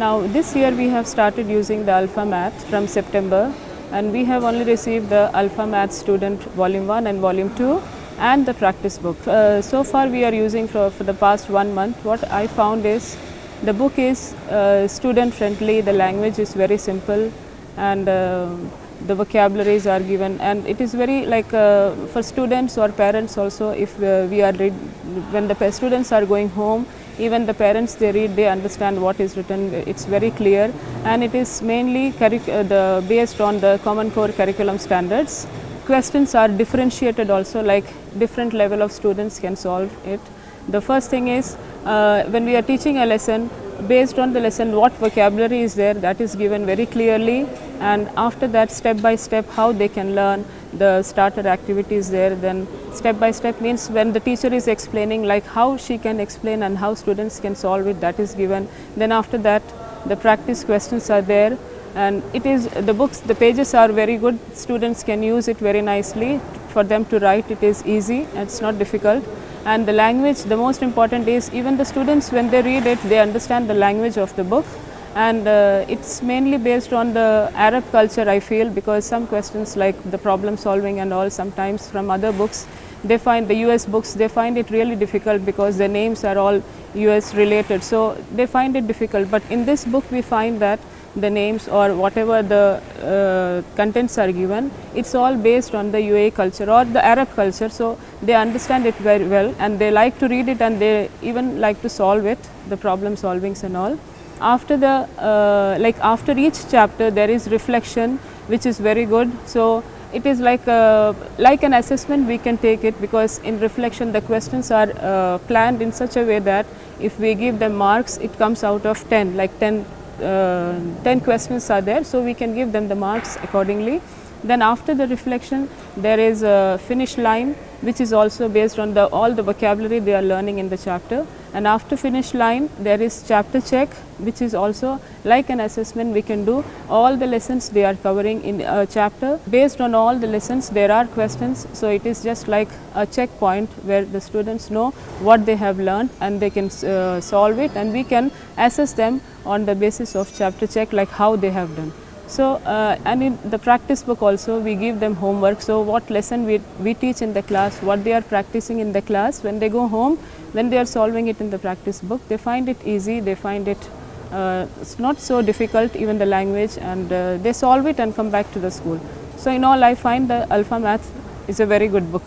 Now this year we have started using the Alpha Math from September, and we have only received the Alpha Math Student Volume 1 and Volume 2 and the practice book. So far we are using for the past 1 month. What I found is the book is student friendly, the language is very simple, and the vocabularies are given, and it is very like for students or parents also. If we are when the students are going home, even the parents they read, they understand what is written. It's very clear, and it is mainly based on the Common Core Curriculum Standards. Questions are differentiated also, like different level of students can solve it. The first thing is when we are teaching a lesson, based on the lesson what vocabulary is there, that is given very clearly, and after that step by step how they can learn. The starter activities there, then step by step means when the teacher is explaining, like how she can explain and how students can solve it, that is given. Then after that the practice questions are there, and it is the pages are very good. Students can use it very nicely. For them to write, it is easy, it's not difficult. And the language, the most important is, even the students when they read it, they understand the language of the book. And it's mainly based on the Arab culture, I feel, because some questions like the problem solving and all, sometimes from other books, they find the US books, they find it really difficult because the names are all US related, so they find it difficult. But in this book we find that the names or whatever the contents are given, it's all based on the UAE culture or the Arab culture, so they understand it very well, and they like to read it, and they even like to solve it, the problem solvings and all. After the after each chapter there is reflection, which is very good. So it is like an assessment, we can take it, because in reflection the questions are planned in such a way that if we give them marks, it comes out of 10, like 10 questions are there, so we can give them the marks accordingly. Then after the reflection there is a finish line, which is also based on all the vocabulary they are learning in the chapter. And after finish line there is chapter check, which is also like an assessment. We can do all the lessons they are covering in a chapter. Based on all the lessons there are questions, so it is just like a checkpoint where the students know what they have learned, and they can solve it, and we can assess them on the basis of chapter check, like how they have done. So and in the practice book also we give them homework. So what lesson we teach in the class, what they are practicing in the class, when they go home, when they are solving it in the practice book, they find it easy, they find it it's not so difficult, even the language, and they solve it and come back to the school. So in all, I find the Alpha Math is a very good book.